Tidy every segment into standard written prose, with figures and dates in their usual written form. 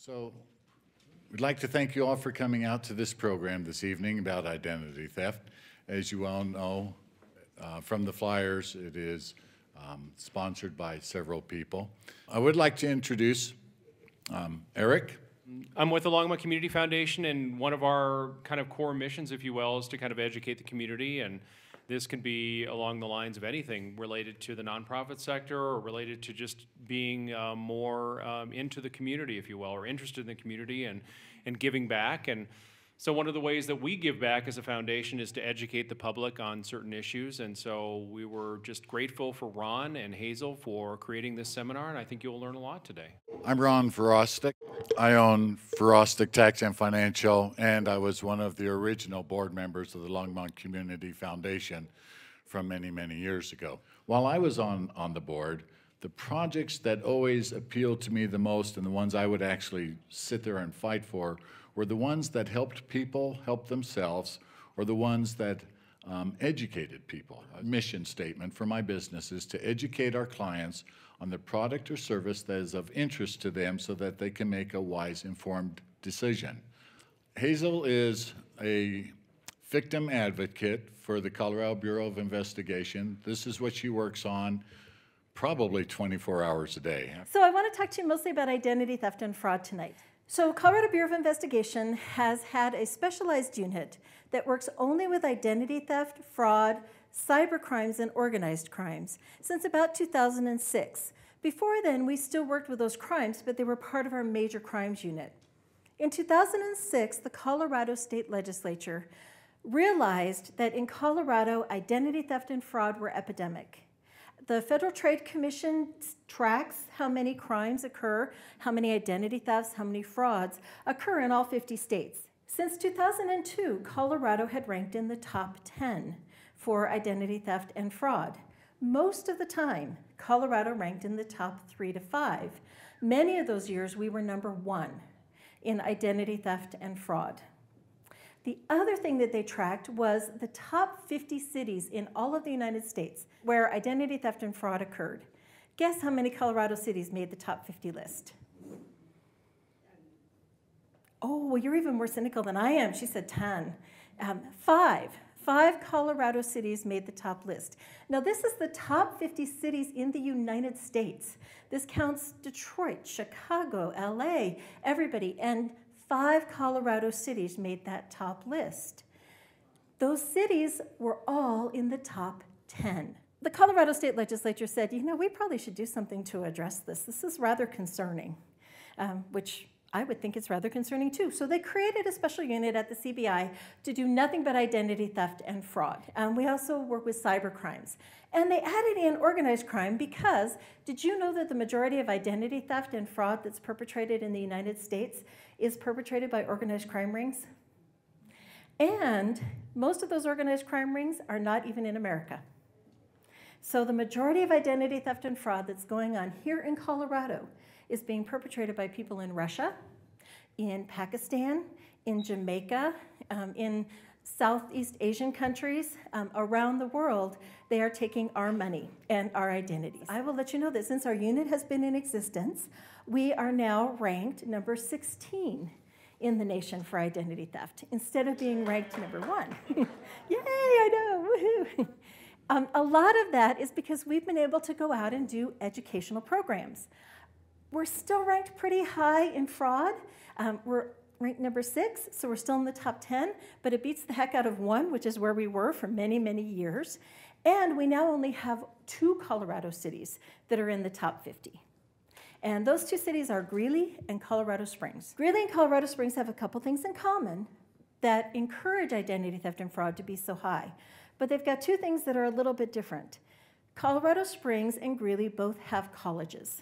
So we'd like to thank you all for coming out to this program this evening about identity theft. As you all know from the flyers, it is sponsored by several people. I would like to introduce Eric. I'm with the Longmont Community Foundation, and one of our kind of core missions, if you will, is to kind of educate the community. And this can be along the lines of anything related to the nonprofit sector or related to just being more into the community, if you will, or interested in the community and giving back. And so one of the ways that we give back as a foundation is to educate the public on certain issues. And so we were just grateful for Ron and Hazel for creating this seminar, and I think you'll learn a lot today. I'm Ron Vejrostek. I own Vejrostek Tax and Financial, and I was one of the original board members of the Longmont Community Foundation from many, many years ago. While I was on the board, the projects that always appealed to me the most and the ones I would actually sit there and fight for were the ones that helped people help themselves, or the ones that educated people. A mission statement for my business is to educate our clients on the product or service that is of interest to them so that they can make a wise, informed decision. Hazel is a victim advocate for the Colorado Bureau of Investigation. This is what she works on probably 24 hours a day. So I want to talk to you mostly about identity theft and fraud tonight. So Colorado Bureau of Investigation has had a specialized unit that works only with identity theft, fraud, cyber crimes, and organized crimes since about 2006. Before then, we still worked with those crimes, but they were part of our major crimes unit. In 2006, the Colorado State Legislature realized that in Colorado, identity theft and fraud were epidemic. The Federal Trade Commission tracks how many crimes occur, how many identity thefts, how many frauds occur in all 50 states. Since 2002, Colorado had ranked in the top 10 for identity theft and fraud. Most of the time, Colorado ranked in the top 3 to 5. Many of those years, we were number 1 in identity theft and fraud. The other thing that they tracked was the top 50 cities in all of the United States where identity theft and fraud occurred. Guess how many Colorado cities made the top 50 list? Oh, well, you're even more cynical than I am. She said 10. 5 Colorado cities made the top list. Now, this is the top 50 cities in the United States. This counts Detroit, Chicago, LA, everybody, and 5 Colorado cities made that top list. Those cities were all in the top 10. The Colorado State Legislature said, you know, we probably should do something to address this. This is rather concerning, which I would think is rather concerning too. So they created a special unit at the CBI to do nothing but identity theft and fraud. We also work with cyber crimes. And they added in organized crime because did you know that the majority of identity theft and fraud that's perpetrated in the United States is perpetrated by organized crime rings? And most of those organized crime rings are not even in America. So the majority of identity theft and fraud that's going on here in Colorado is being perpetrated by people in Russia, in Pakistan, in Jamaica, in Southeast Asian countries, around the world. They are taking our money and our identities. I will let you know that since our unit has been in existence, we are now ranked number 16 in the nation for identity theft, instead of being ranked number 1. Yay, I know, woohoo. A lot of that is because we've been able to go out and do educational programs. We're still ranked pretty high in fraud. We're ranked number 6, so we're still in the top 10, but it beats the heck out of 1, which is where we were for many, many years. And we now only have 2 Colorado cities that are in the top 50. And those 2 cities are Greeley and Colorado Springs. Greeley and Colorado Springs have a couple things in common that encourage identity theft and fraud to be so high. But they've got 2 things that are a little bit different. Colorado Springs and Greeley both have colleges.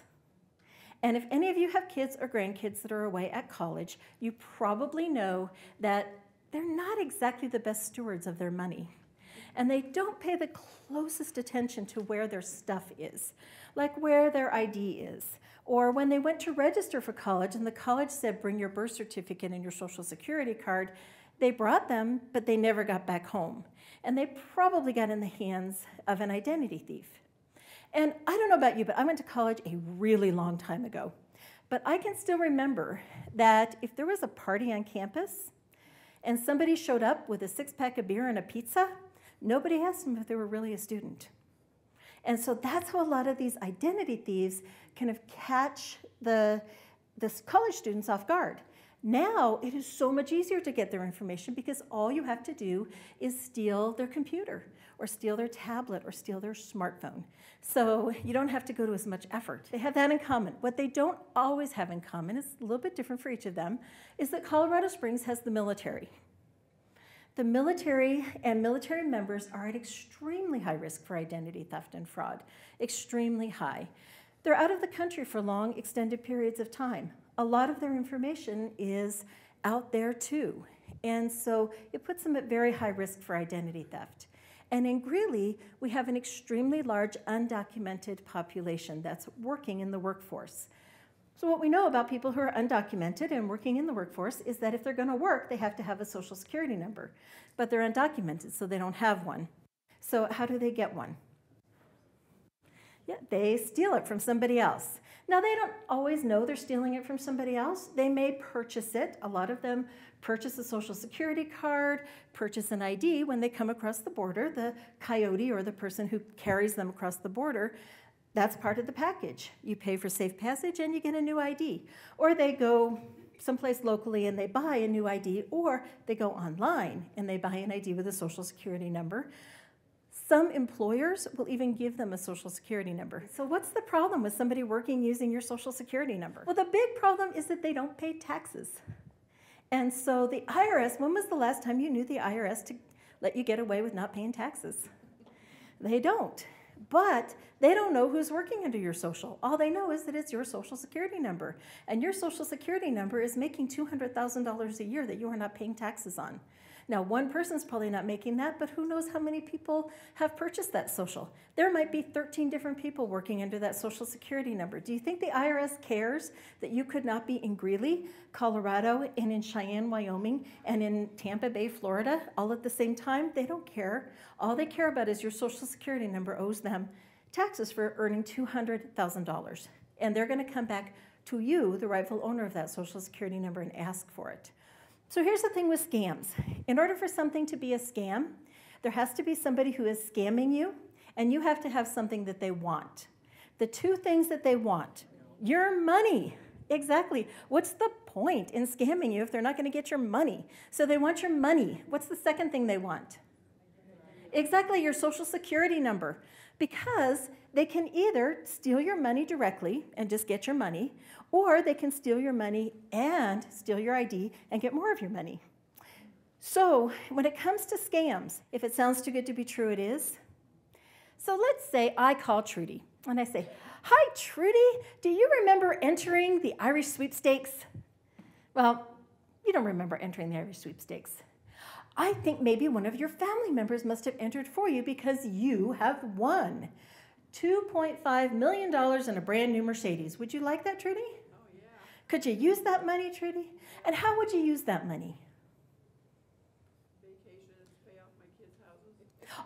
And if any of you have kids or grandkids that are away at college, you probably know that they're not exactly the best stewards of their money. And they don't pay the closest attention to where their stuff is, like where their ID is. Or when they went to register for college and the college said, bring your birth certificate and your social security card, they brought them, but they never got back home. And they probably got in the hands of an identity thief. And I don't know about you, but I went to college a really long time ago. But I can still remember that if there was a party on campus and somebody showed up with a 6-pack of beer and a pizza, nobody asked them if they were really a student. And so that's how a lot of these identity thieves kind of catch the college students off guard. Now, it is so much easier to get their information because all you have to do is steal their computer or steal their tablet or steal their smartphone. So you don't have to go to as much effort. They have that in common. What they don't always have in common, is a little bit different for each of them, is that Colorado Springs has the military. The military and military members are at extremely high risk for identity theft and fraud, extremely high. They're out of the country for long, extended periods of time. A lot of their information is out there too. And so it puts them at very high risk for identity theft. And in Greeley, we have an extremely large undocumented population that's working in the workforce. So what we know about people who are undocumented and working in the workforce is that if they're going to work, they have to have a social security number. But they're undocumented, so they don't have one. So how do they get one? Yeah, they steal it from somebody else. Now, they don't always know they're stealing it from somebody else. They may purchase it. A lot of them purchase a social security card, purchase an ID when they come across the border. The coyote or the person who carries them across the border, that's part of the package. You pay for safe passage and you get a new ID. Or they go someplace locally and they buy a new ID, or they go online and they buy an ID with a social security number. Some employers will even give them a social security number. So what's the problem with somebody working using your social security number? Well, the big problem is that they don't pay taxes. And so the IRS, when was the last time you knew the IRS to let you get away with not paying taxes? They don't. But they don't know who's working under your social. All they know is that it's your social security number. And your social security number is making $200,000 a year that you are not paying taxes on. Now, one person's probably not making that, but who knows how many people have purchased that social? There might be 13 different people working under that social security number. Do you think the IRS cares that you could not be in Greeley, Colorado, and in Cheyenne, Wyoming, and in Tampa Bay, Florida, all at the same time? They don't care. All they care about is your social security number owes them taxes for earning $200,000. And they're going to come back to you, the rightful owner of that social security number, and ask for it. So here's the thing with scams. In order for something to be a scam, there has to be somebody who is scamming you, and you have to have something that they want. The two things that they want: your money. Exactly. What's the point in scamming you if they're not going to get your money? So they want your money. What's the second thing they want? Exactly, your social security number. Because they can either steal your money directly and just get your money, or they can steal your money and steal your ID and get more of your money. So when it comes to scams, if it sounds too good to be true, it is. So let's say I call Trudy and I say, "Hi, Trudy, do you remember entering the Irish sweepstakes?" Well, you don't remember entering the Irish sweepstakes. "I think maybe one of your family members must have entered for you because you have won $2.5 million in a brand new Mercedes. Would you like that, Trudy?" Oh, yeah. Could you use that money, Trudy? And how would you use that money? Vacations, pay off my kids' houses.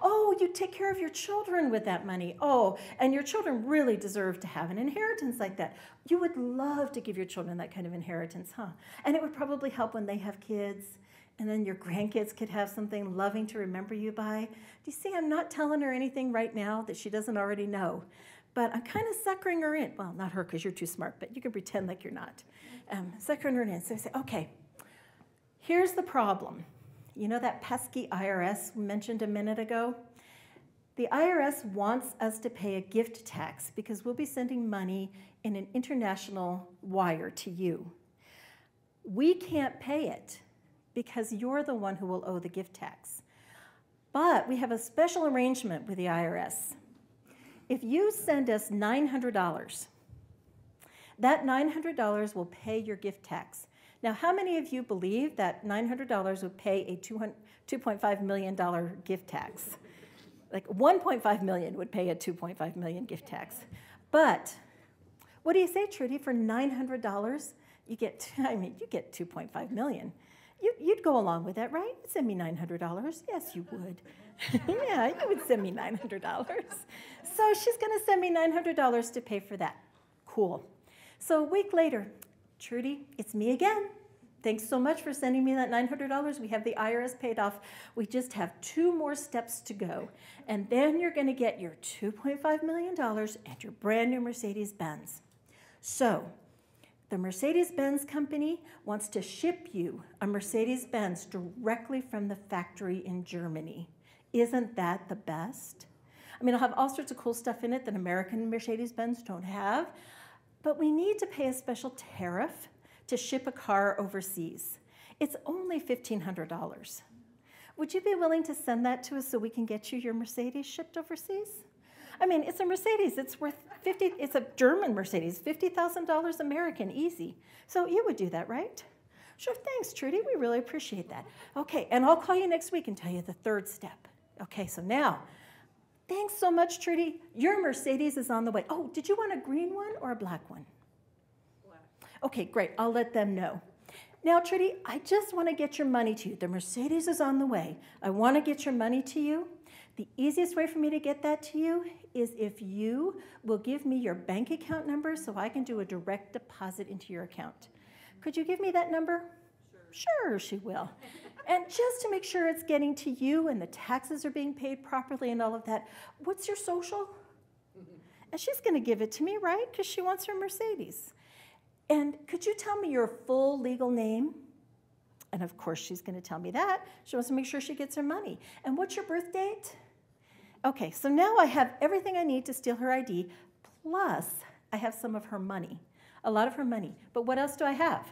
Oh, you take care of your children with that money. Oh, and your children really deserve to have an inheritance like that. You would love to give your children that kind of inheritance, huh? And it would probably help when they have kids. And then your grandkids could have something loving to remember you by. Do you see, I'm not telling her anything right now that she doesn't already know. But I'm kind of suckering her in. Well, not her because you're too smart, but you can pretend like you're not. Suckering her in. So I say, okay, here's the problem. You know that pesky IRS we mentioned a minute ago? The IRS wants us to pay a gift tax because we'll be sending money in an international wire to you. We can't pay it because you're the one who will owe the gift tax. But we have a special arrangement with the IRS. If you send us $900, that $900 will pay your gift tax. Now, how many of you believe that $900 would pay a $2.5 million gift tax? Like 1.5 million would pay a 2.5 million gift tax. But what do you say, Trudy? For $900, you get, you get 2.5 million. You'd go along with that, right? You'd send me $900. Yes, you would. Yeah, you would send me $900. So she's going to send me $900 to pay for that. Cool. So a week later, Trudy, it's me again. Thanks so much for sending me that $900. We have the IRS paid off. We just have 2 more steps to go. And then you're going to get your $2.5 million and your brand new Mercedes-Benz. So the Mercedes-Benz company wants to ship you a Mercedes-Benz directly from the factory in Germany. Isn't that the best? I mean, it'll have all sorts of cool stuff in it that American Mercedes-Benz don't have, but we need to pay a special tariff to ship a car overseas. It's only $1,500. Would you be willing to send that to us so we can get you your Mercedes shipped overseas? I mean, it's a Mercedes. It's worth it's a German Mercedes, $50,000 American, easy. So you would do that, right? Sure, thanks, Trudy. We really appreciate that. Okay, and I'll call you next week and tell you the 3rd step. Okay, so now, thanks so much, Trudy. Your Mercedes is on the way. Oh, did you want a green one or a black one? Okay, great. I'll let them know. Now, Trudy, I just want to get your money to you. The Mercedes is on the way. I want to get your money to you. The easiest way for me to get that to you is if you will give me your bank account number so I can do a direct deposit into your account. Could you give me that number? Sure, she will. And just to make sure it's getting to you and the taxes are being paid properly and all of that, what's your social? And she's going to give it to me, right? Because she wants her Mercedes. And could you tell me your full legal name? And of course, she's going to tell me that. She wants to make sure she gets her money. And what's your birth date? Okay, so now I have everything I need to steal her ID, plus I have some of her money, a lot of her money. But what else do I have?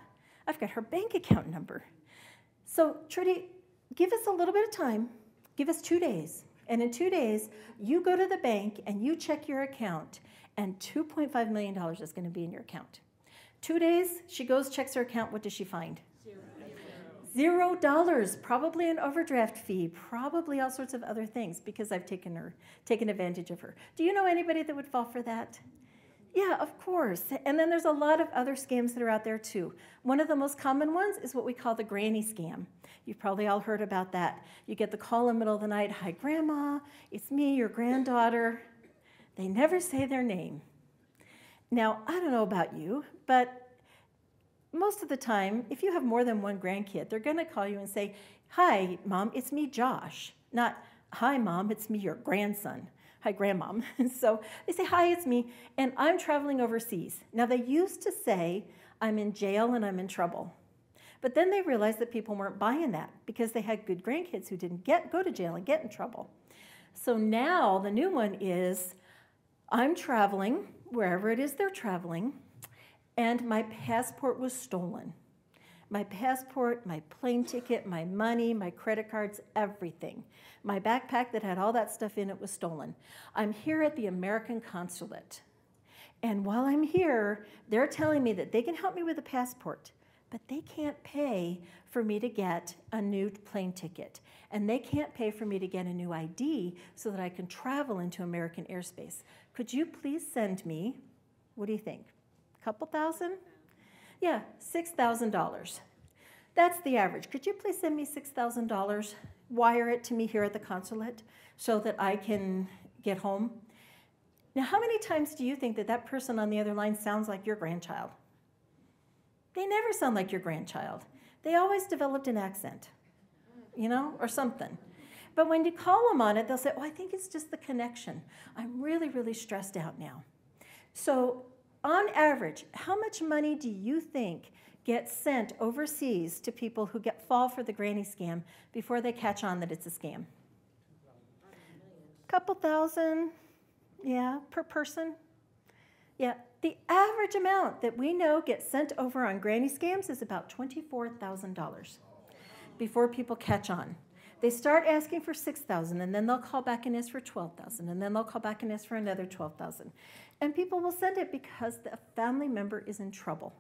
I've got her bank account number. So, Trudy, give us a little bit of time. Give us 2 days. And in 2 days, you go to the bank and you check your account, and $2.5 million is going to be in your account. 2 days, she goes, checks her account. What does she find? $0. Probably an overdraft fee, probably all sorts of other things because I've taken advantage of her. Do you know anybody that would fall for that? Yeah, of course. And then there's a lot of other scams that are out there too. One of the most common ones is what we call the granny scam. You've probably all heard about that. You get the call in the middle of the night, "Hi, Grandma, it's me, your granddaughter." They never say their name. Now, I don't know about you, but most of the time, if you have more than one grandkid, they're going to call you and say, "Hi, Mom, it's me, Josh." Not, "Hi, Mom, it's me, your grandson." "Hi, Grandmom." So they say, "Hi, it's me, and I'm traveling overseas." Now, they used to say, "I'm in jail and I'm in trouble." But then they realized that people weren't buying that because they had good grandkids who didn't go to jail and get in trouble. So now the new one is, "I'm traveling, wherever it is they're traveling, and my passport was stolen. My passport, my plane ticket, my money, my credit cards, everything. My backpack that had all that stuff in it was stolen. I'm here at the American consulate. And while I'm here, they're telling me that they can help me with a passport, but they can't pay for me to get a new plane ticket. And they can't pay for me to get a new ID so that I can travel into American airspace. Could you please send me," what do you think? Couple thousand? Yeah, $6,000. That's the average. Could you please send me $6,000? Wire it to me here at the consulate so that I can get home. Now, how many times do you think that that person on the other line sounds like your grandchild? They never sound like your grandchild. They always developed an accent, or something. But when you call them on it, they'll say, "Oh, I think it's just the connection. I'm really, really stressed out now." So on average, how much money do you think gets sent overseas to people who fall for the granny scam before they catch on that it's a scam? Couple thousand, yeah, per person. Yeah, the average amount that we know gets sent over on granny scams is about $24,000 before people catch on. They start asking for $6,000, and then they'll call back and ask for $12,000, and then they'll call back and ask for another $12,000. And people will send it because the family member is in trouble.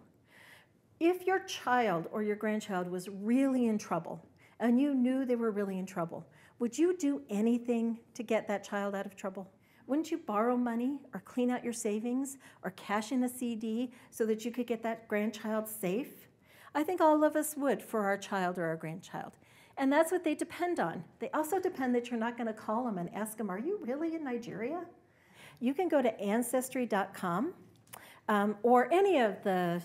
If your child or your grandchild was really in trouble, and you knew they were really in trouble, would you do anything to get that child out of trouble? Wouldn't you borrow money or clean out your savings or cash in a CD so that you could get that grandchild safe? I think all of us would for our child or our grandchild. And that's what they depend on. They also depend that you're not going to call them and ask them, "Are you really in Nigeria?" You can go to Ancestry.com. or any of the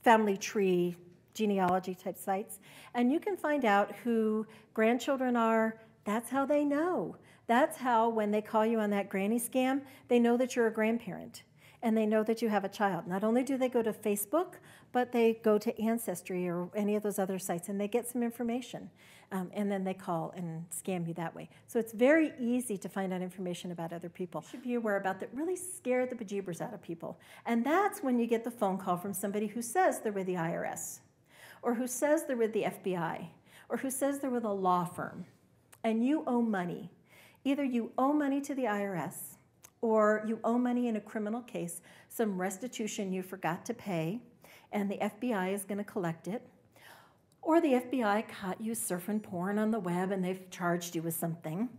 family tree genealogy type sites, and you can find out who grandchildren are. That's how they know. That's how, when they call you on that granny scam, they know that you're a grandparent and they know that you have a child. Not only do they go to Facebook, but they go to Ancestry or any of those other sites and they get some information. And then they call and scam you that way. So it's very easy to find out information about other people. You should be aware about that really scared the bejeebers out of people. And that's when you get the phone call from somebody who says they're with the IRS, or who says they're with the FBI, or who says they're with a law firm, and you owe money. Either you owe money to the IRS, or you owe money in a criminal case, some restitution you forgot to pay, and the FBI is going to collect it. Or the FBI caught you surfing porn on the web and they've charged you with something.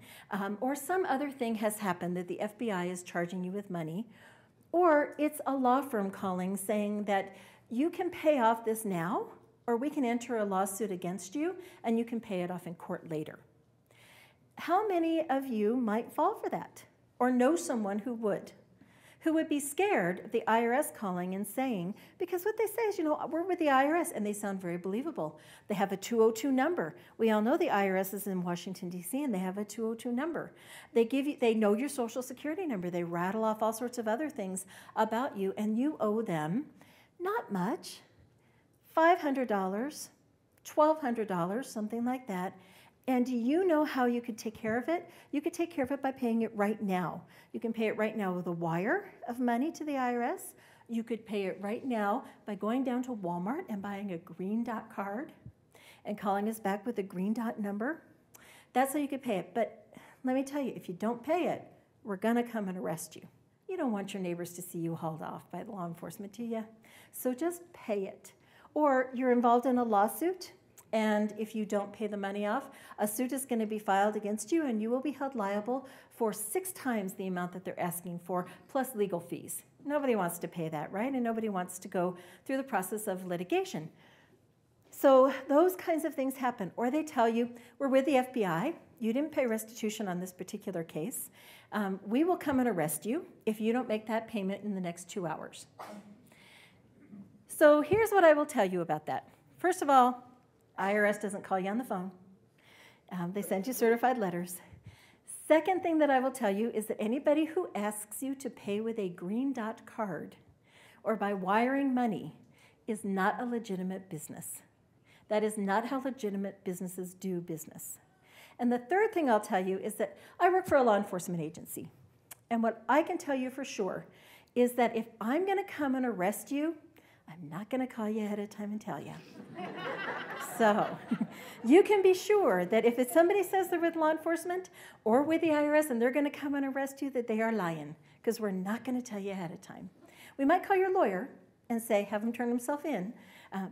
Or some other thing has happened that the FBI is charging you with money. Or it's a law firm calling saying that you can pay off this now, or we can enter a lawsuit against you and you can pay it off in court later. How many of you might fall for that? Or know someone who would be scared of the IRS calling and saying, because what they say is, we're with the IRS, and they sound very believable. They have a 202 number. We all know the IRS is in Washington, D.C., and they have a 202 number. They know your social security number. They rattle off all sorts of other things about you, and you owe them not much, $500, $1,200, something like that. And do you know how you could take care of it? You could take care of it by paying it right now. You can pay it right now with a wire of money to the IRS. You could pay it right now by going down to Walmart and buying a green dot card and calling us back with a green dot number. That's how you could pay it. But let me tell you, if you don't pay it, we're going to come and arrest you. You don't want your neighbors to see you hauled off by the law enforcement, do you? So just pay it. Or you're involved in a lawsuit, and if you don't pay the money off, a suit is going to be filed against you, and you will be held liable for 6 times the amount that they're asking for, plus legal fees. Nobody wants to pay that, right? And nobody wants to go through the process of litigation. So those kinds of things happen. Or they tell you, we're with the FBI. You didn't pay restitution on this particular case. We will come and arrest you if you don't make that payment in the next 2 hours. So here's what I will tell you about that. First of all, IRS doesn't call you on the phone. They send you certified letters. Second thing that I will tell you is that anybody who asks you to pay with a green dot card or by wiring money is not a legitimate business. That is not how legitimate businesses do business. And the third thing I'll tell you is that I work for a law enforcement agency. And what I can tell you for sure is that if I'm going to come and arrest you, I'm not going to call you ahead of time and tell you. So you can be sure that if somebody says they're with law enforcement or with the IRS and they're going to come and arrest you, that they are lying, because we're not going to tell you ahead of time. We might call your lawyer and say, have him turn himself in,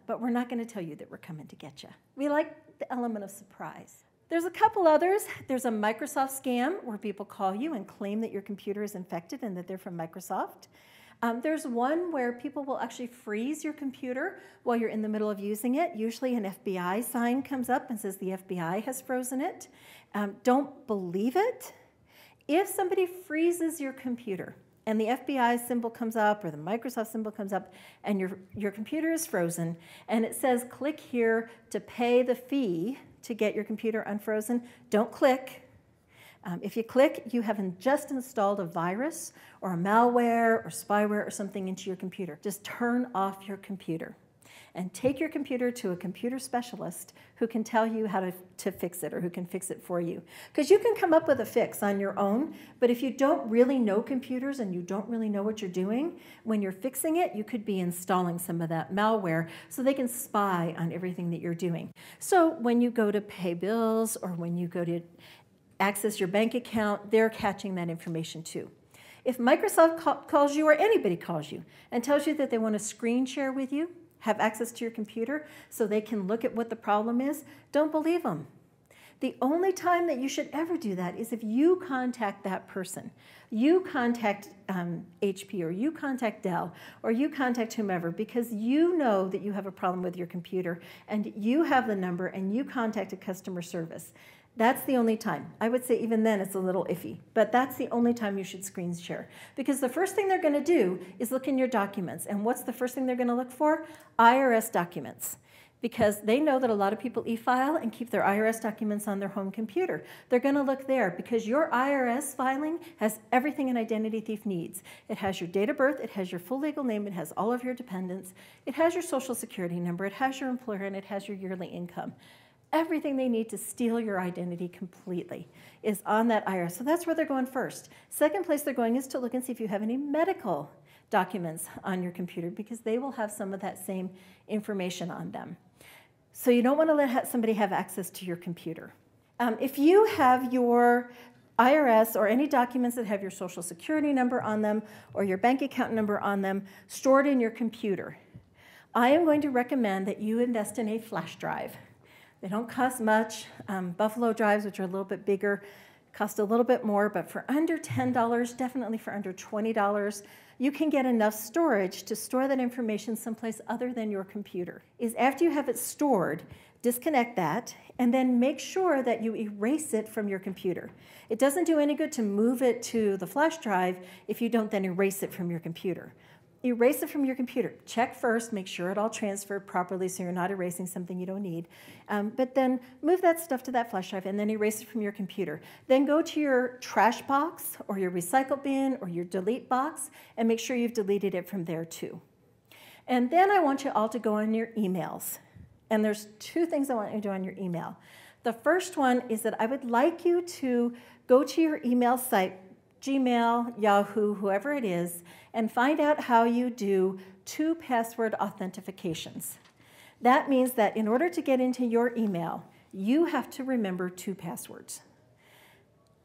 but we're not going to tell you that we're coming to get you. We like the element of surprise. There's a couple others. There's a Microsoft scam where people call you and claim that your computer is infected and that they're from Microsoft. There's one where people will actually freeze your computer while you're in the middle of using it. Usually an FBI sign comes up and says the FBI has frozen it. Don't believe it. If somebody freezes your computer and the FBI symbol comes up or the Microsoft symbol comes up and your computer is frozen and it says click here to pay the fee to get your computer unfrozen, don't click. If you click, you have just installed a virus or a malware or spyware or something into your computer. Just turn off your computer and take your computer to a computer specialist who can tell you how to fix it or who can fix it for you. Because you can come up with a fix on your own, but if you don't really know computers and you don't really know what you're doing, when you're fixing it, you could be installing some of that malware so they can spy on everything that you're doing. So when you go to pay bills or when you go to access your bank account, they're catching that information too. If Microsoft calls you or anybody calls you and tells you that they want to screen share with you, have access to your computer so they can look at what the problem is, don't believe them. The only time that you should ever do that is if you contact that person. You contact HP or you contact Dell or you contact whomever because you know that you have a problem with your computer and you have the number and you contact a customer service. That's the only time. I would say even then it's a little iffy, but that's the only time you should screen share. Because the first thing they're going to do is look in your documents. And what's the first thing they're going to look for? IRS documents. Because they know that a lot of people e-file and keep their IRS documents on their home computer. They're going to look there because your IRS filing has everything an identity thief needs. It has your date of birth, it has your full legal name, it has all of your dependents, it has your social security number, it has your employer, and it has your yearly income. Everything they need to steal your identity completely is on that IRS. So that's where they're going first. Second place they're going is to look and see if you have any medical documents on your computer because they will have some of that same information on them. So you don't want to let somebody have access to your computer. If you have your IRS or any documents that have your social security number on them or your bank account number on them stored in your computer, I am going to recommend that you invest in a flash drive. They don't cost much. Buffalo drives, which are a little bit bigger, cost a little bit more, but for under $10, definitely for under $20, you can get enough storage to store that information someplace other than your computer. Is after you have it stored, disconnect that, and then make sure that you erase it from your computer. It doesn't do any good to move it to the flash drive if you don't then erase it from your computer. Erase it from your computer. Check first, make sure it all transferred properly so you're not erasing something you don't need. But then move that stuff to that flash drive and then erase it from your computer. Then go to your trash box or your recycle bin or your delete box and make sure you've deleted it from there too. And then I want you all to go on your emails. And there's two things I want you to do on your email. The first one is that I would like you to go to your email site, Gmail, Yahoo, whoever it is, and find out how you do 2 password authentications. That means that in order to get into your email, you have to remember 2 passwords.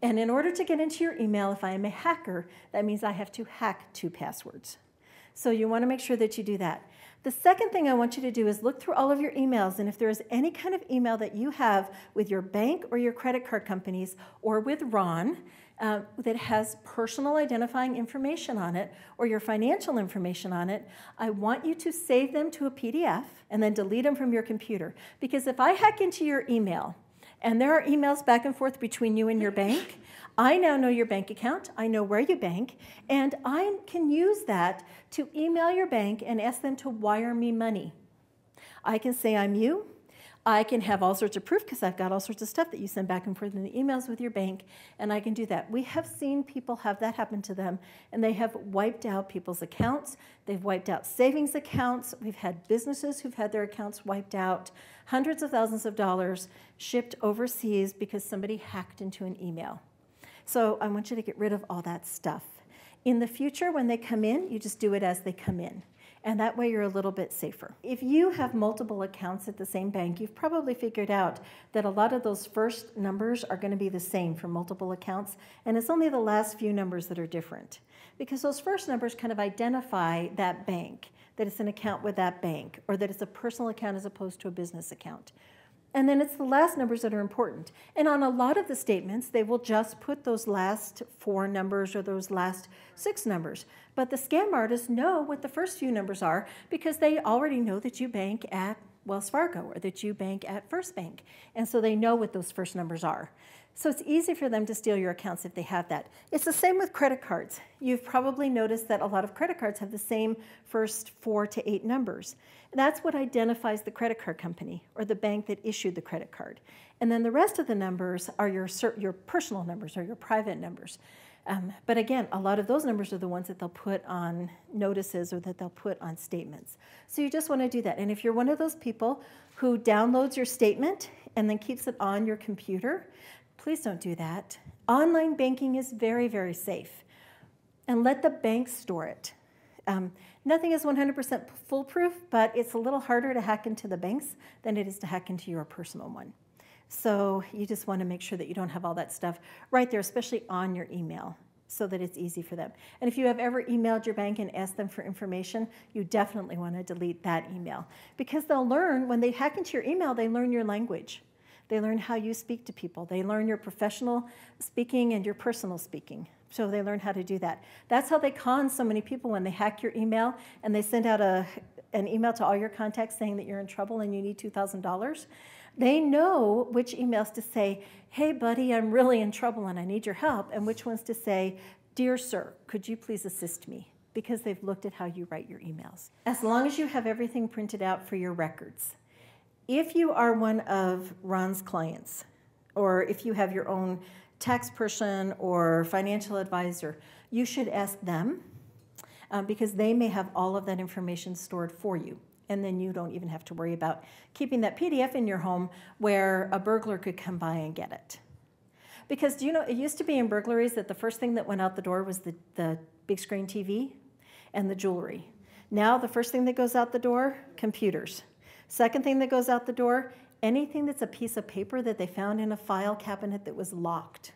And in order to get into your email, if I am a hacker, that means I have to hack 2 passwords. So you want to make sure that you do that. The second thing I want you to do is look through all of your emails, and if there is any kind of email that you have with your bank or your credit card companies or with Ron, that has personal identifying information on it or your financial information on it, I want you to save them to a PDF and then delete them from your computer. Because if I hack into your email and there are emails back and forth between you and your bank, I now know your bank account, I know where you bank, and I can use that to email your bank and ask them to wire me money. I can say I'm you. I can have all sorts of proof because I've got all sorts of stuff that you send back and forth in the emails with your bank, and I can do that. We have seen people have that happen to them, and they have wiped out people's accounts. They've wiped out savings accounts. We've had businesses who've had their accounts wiped out, hundreds of thousands of dollars shipped overseas because somebody hacked into an email. So I want you to get rid of all that stuff. In the future, when they come in, you just do it as they come in. And that way you're a little bit safer. If you have multiple accounts at the same bank, you've probably figured out that a lot of those first numbers are going to be the same for multiple accounts, and it's only the last few numbers that are different. Because those first numbers kind of identify that bank, that it's an account with that bank, or that it's a personal account as opposed to a business account. And then it's the last numbers that are important. And on a lot of the statements, they will just put those last 4 numbers or those last 6 numbers. But the scam artists know what the first few numbers are because they already know that you bank at Wells Fargo or that you bank at First Bank. And so they know what those first numbers are. So it's easy for them to steal your accounts if they have that. It's the same with credit cards. You've probably noticed that a lot of credit cards have the same first 4 to 8 numbers. That's what identifies the credit card company or the bank that issued the credit card. And then the rest of the numbers are your personal numbers or your private numbers. But again, a lot of those numbers are the ones that they'll put on notices or that they'll put on statements. So you just want to do that. And if you're one of those people who downloads your statement and then keeps it on your computer, please don't do that. Online banking is very, very safe. And let the bank store it. Nothing is 100% foolproof, but it's a little harder to hack into the banks than it is to hack into your personal one. So you just want to make sure that you don't have all that stuff right there, especially on your email, so that it's easy for them. And if you have ever emailed your bank and asked them for information, you definitely want to delete that email. Because they'll learn, when they hack into your email, they learn your language. They learn how you speak to people. They learn your professional speaking and your personal speaking. So they learn how to do that. That's how they con so many people when they hack your email and they send out an email to all your contacts saying that you're in trouble and you need $2,000, they know which emails to say, hey, buddy, I'm really in trouble and I need your help, and which ones to say, dear sir, could you please assist me? Because they've looked at how you write your emails. As long as you have everything printed out for your records. If you are one of Ron's clients, or if you have your own tax person or financial advisor, you should ask them because they may have all of that information stored for you. And then you don't even have to worry about keeping that PDF in your home where a burglar could come by and get it. Because do you know, it used to be in burglaries that the first thing that went out the door was the big screen TV and the jewelry. Now the first thing that goes out the door, computers. Second thing that goes out the door, anything that's a piece of paper that they found in a file cabinet that was locked.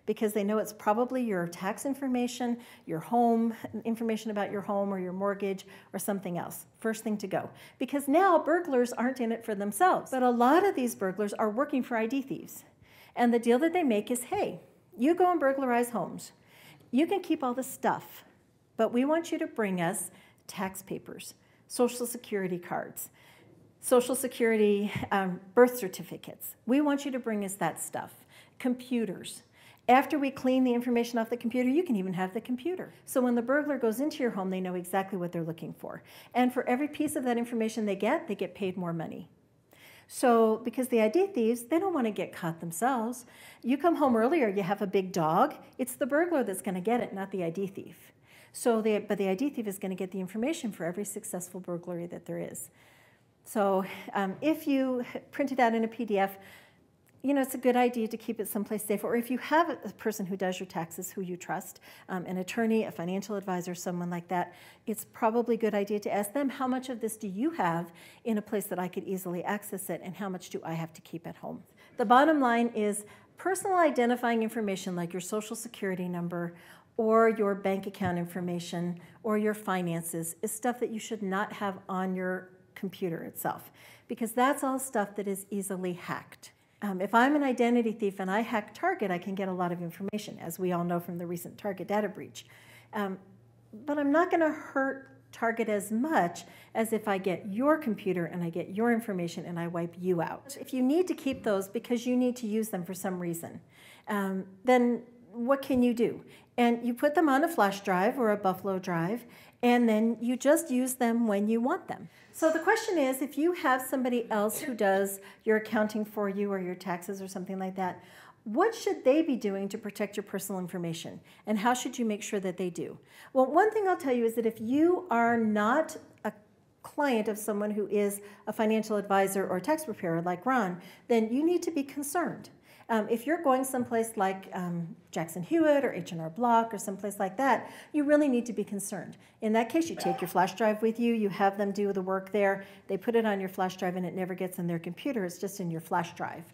Because they know it's probably your tax information, your home, information about your home or your mortgage or something else. First thing to go. Because now burglars aren't in it for themselves. But a lot of these burglars are working for ID thieves. And the deal that they make is, hey, you go and burglarize homes. You can keep all the stuff, but we want you to bring us tax papers, Social Security cards, Social Security birth certificates. We want you to bring us that stuff. Computers. After we clean the information off the computer, you can even have the computer. So when the burglar goes into your home, they know exactly what they're looking for. And for every piece of that information they get paid more money. So because the ID thieves, they don't want to get caught themselves. You come home earlier, you have a big dog, it's the burglar that's going to get it, not the ID thief. But the ID thief is going to get the information for every successful burglary that there is. So if you print it out in a PDF, you know, it's a good idea to keep it someplace safe. Or if you have a person who does your taxes who you trust, an attorney, a financial advisor, someone like that, it's probably a good idea to ask them, how much of this do you have in a place that I could easily access it, and how much do I have to keep at home? The bottom line is personal identifying information like your Social Security number or your bank account information or your finances is stuff that you should not have on your computer itself, because that's all stuff that is easily hacked. If I'm an identity thief and I hack Target, I can get a lot of information, as we all know from the recent Target data breach. But I'm not going to hurt Target as much as if I get your computer and I get your information and I wipe you out. If you need to keep those because you need to use them for some reason, then what can you do? And you put them on a flash drive or a Buffalo drive, and then you just use them when you want them. So the question is, if you have somebody else who does your accounting for you or your taxes or something like that, what should they be doing to protect your personal information? And how should you make sure that they do? Well, one thing I'll tell you is that if you are not a client of someone who is a financial advisor or a tax preparer like Ron, then you need to be concerned. If you're going someplace like Jackson Hewitt or H&R Block or someplace like that, you really need to be concerned. In that case, you take your flash drive with you, you have them do the work there, they put it on your flash drive and it never gets in their computer, it's just in your flash drive.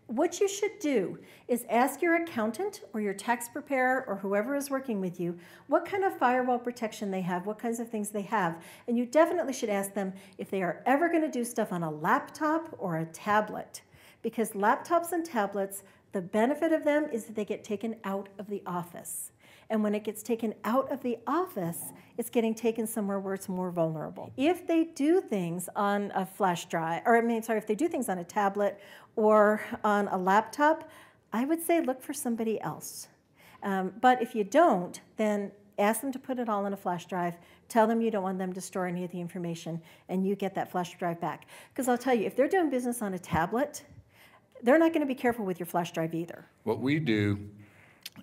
What you should do is ask your accountant or your tax preparer or whoever is working with you what kind of firewall protection they have, what kinds of things they have, and you definitely should ask them if they are ever going to do stuff on a laptop or a tablet. Because laptops and tablets, the benefit of them is that they get taken out of the office. And when it gets taken out of the office, it's getting taken somewhere where it's more vulnerable. If they do things on a flash drive, if they do things on a tablet or on a laptop, I would say look for somebody else. But if you don't, then ask them to put it all in a flash drive. Tell them you don't want them to store any of the information, and you get that flash drive back. Because I'll tell you, if they're doing business on a tablet, they're not going to be careful with your flash drive either. What we do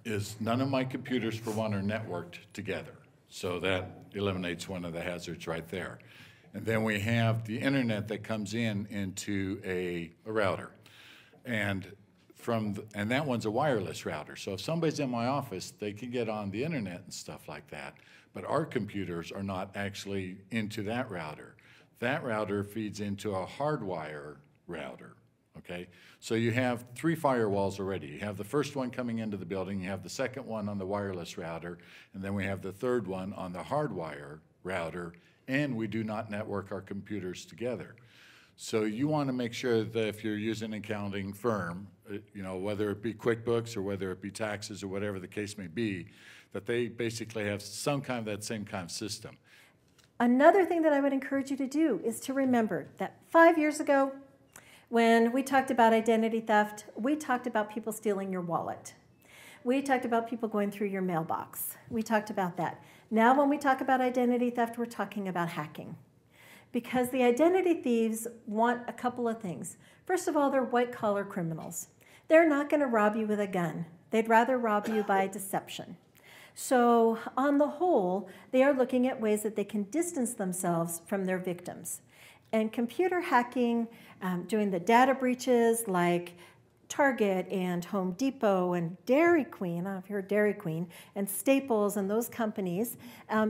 is none of my computers, for one, are networked together. So that eliminates one of the hazards right there. And then we have the internet that comes into a router. And that one's a wireless router. So if somebody's in my office, they can get on the internet and stuff like that. But our computers are not actually into that router. That router feeds into a hardwire router. Okay, so you have 3 firewalls already. You have the first one coming into the building, you have the second one on the wireless router, and then we have the third one on the hardwire router, and we do not network our computers together. So you want to make sure that if you're using an accounting firm, you know, whether it be QuickBooks or whether it be taxes or whatever the case may be, that they basically have some kind of that same kind of system. Another thing that I would encourage you to do is to remember that 5 years ago, when we talked about identity theft, we talked about people stealing your wallet. We talked about people going through your mailbox. We talked about that. Now when we talk about identity theft, we're talking about hacking. Because the identity thieves want a couple of things. First of all, they're white-collar criminals. They're not going to rob you with a gun. They'd rather rob you by deception. So on the whole, they are looking at ways that they can distance themselves from their victims. And computer hacking, doing the data breaches like Target and Home Depot and Dairy Queen, I don't know if you heard Dairy Queen, and Staples and those companies,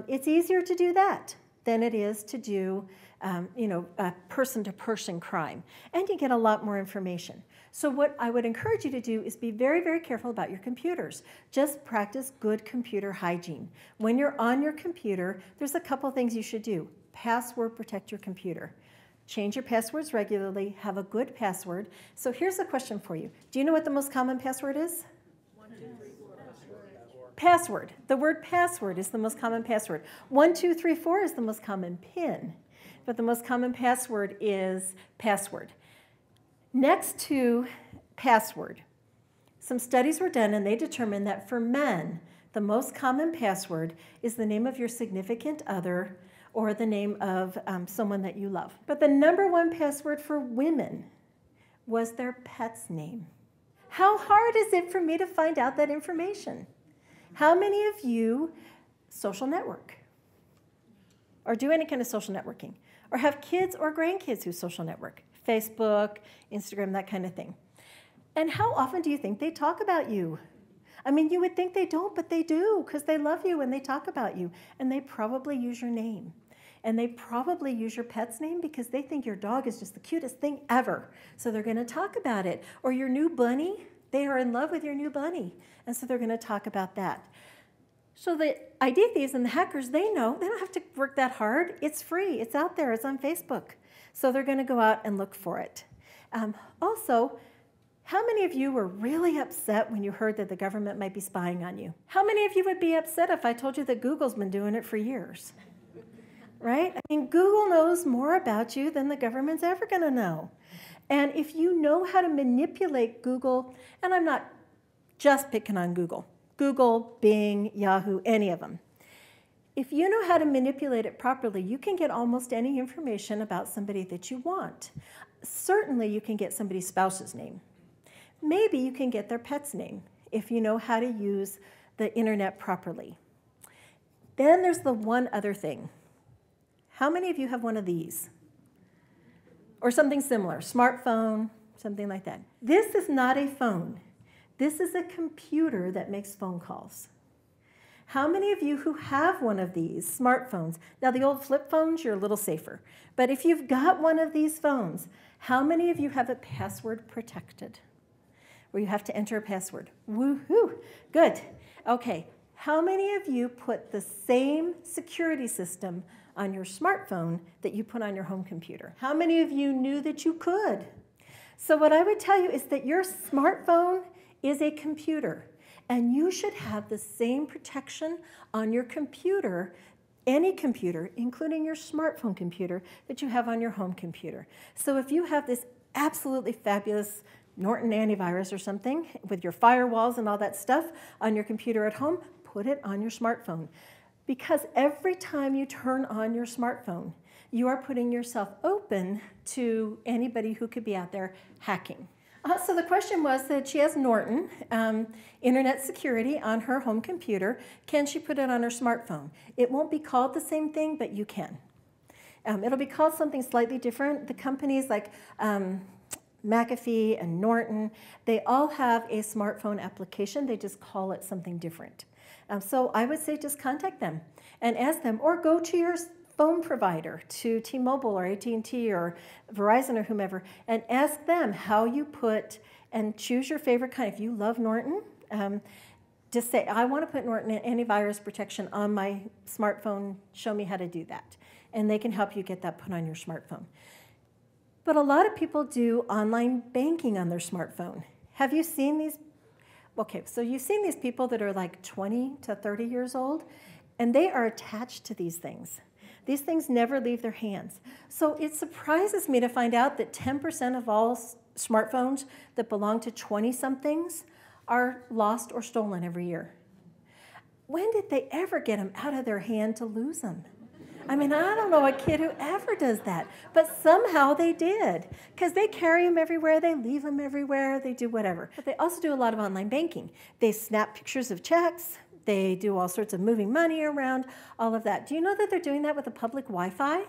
it's easier to do that than it is to do a person-to-person crime. And you get a lot more information. So what I would encourage you to do is be very, very careful about your computers. Just practice good computer hygiene. When you're on your computer, there's a couple things you should do. Password protect your computer. Change your passwords regularly. Have a good password. So here's a question for you. Do you know what the most common password is? 1, 2, 3, 4. Password. The word password is the most common password. 1, 2, 3, 4 is the most common PIN. But the most common password is password. Next to password, some studies were done and they determined that for men, the most common password is the name of your significant other or the name of someone that you love. But the #1 password for women was their pet's name. How hard is it for me to find out that information? How many of you social network or do any kind of social networking or have kids or grandkids who social network? Facebook, Instagram, that kind of thing. And how often do you think they talk about you? I mean, you would think they don't, but they do because they love you and they talk about you. And they probably use your name. And they probably use your pet's name because they think your dog is just the cutest thing ever. So they're going to talk about it. Or your new bunny, they are in love with your new bunny. And so they're going to talk about that. So the ID thieves and the hackers, they know they don't have to work that hard. It's free. It's out there. It's on Facebook. So they're going to go out and look for it. Also, how many of you were really upset when you heard that the government might be spying on you? How many of you would be upset if I told you that Google's been doing it for years? Right? I mean, Google knows more about you than the government's ever going to know. And if you know how to manipulate Google, and I'm not just picking on Google, Google, Bing, Yahoo, any of them. If you know how to manipulate it properly, you can get almost any information about somebody that you want. Certainly, you can get somebody's spouse's name. Maybe you can get their pet's name if you know how to use the internet properly. Then there's the one other thing. How many of you have one of these? Or something similar, smartphone, something like that. This is not a phone. This is a computer that makes phone calls. How many of you who have one of these smartphones, now the old flip phones, you're a little safer, but if you've got one of these phones, how many of you have it password protected? Where you have to enter a password. Woohoo, good. Okay, how many of you put the same security system on your smartphone that you put on your home computer? How many of you knew that you could? So what I would tell you is that your smartphone is a computer. And you should have the same protection on your computer, any computer, including your smartphone computer, that you have on your home computer. So if you have this absolutely fabulous Norton antivirus or something with your firewalls and all that stuff on your computer at home, put it on your smartphone. Because every time you turn on your smartphone, you are putting yourself open to anybody who could be out there hacking. So the question was that she has Norton internet security on her home computer. Can she put it on her smartphone? It won't be called the same thing, but you can. It'll be called something slightly different. The companies like McAfee and Norton, they all have a smartphone application. They just call it something different. So I would say just contact them and ask them, or go to your phone provider, to T-Mobile or AT&T or Verizon or whomever, and ask them how you put, and choose your favorite kind. If you love Norton, just say, I want to put Norton antivirus protection on my smartphone. Show me how to do that. And they can help you get that put on your smartphone. But a lot of people do online banking on their smartphone. Have you seen these? Okay, so you've seen these people that are like 20 to 30 years old, and they are attached to these things. These things never leave their hands. So it surprises me to find out that 10% of all smartphones that belong to 20-somethings are lost or stolen every year. When did they ever get them out of their hand to lose them? I mean, I don't know a kid who ever does that, but somehow they did, because they carry them everywhere, they leave them everywhere, they do whatever. But they also do a lot of online banking. They snap pictures of checks, they do all sorts of moving money around, all of that. Do you know that they're doing that with the public Wi-Fi?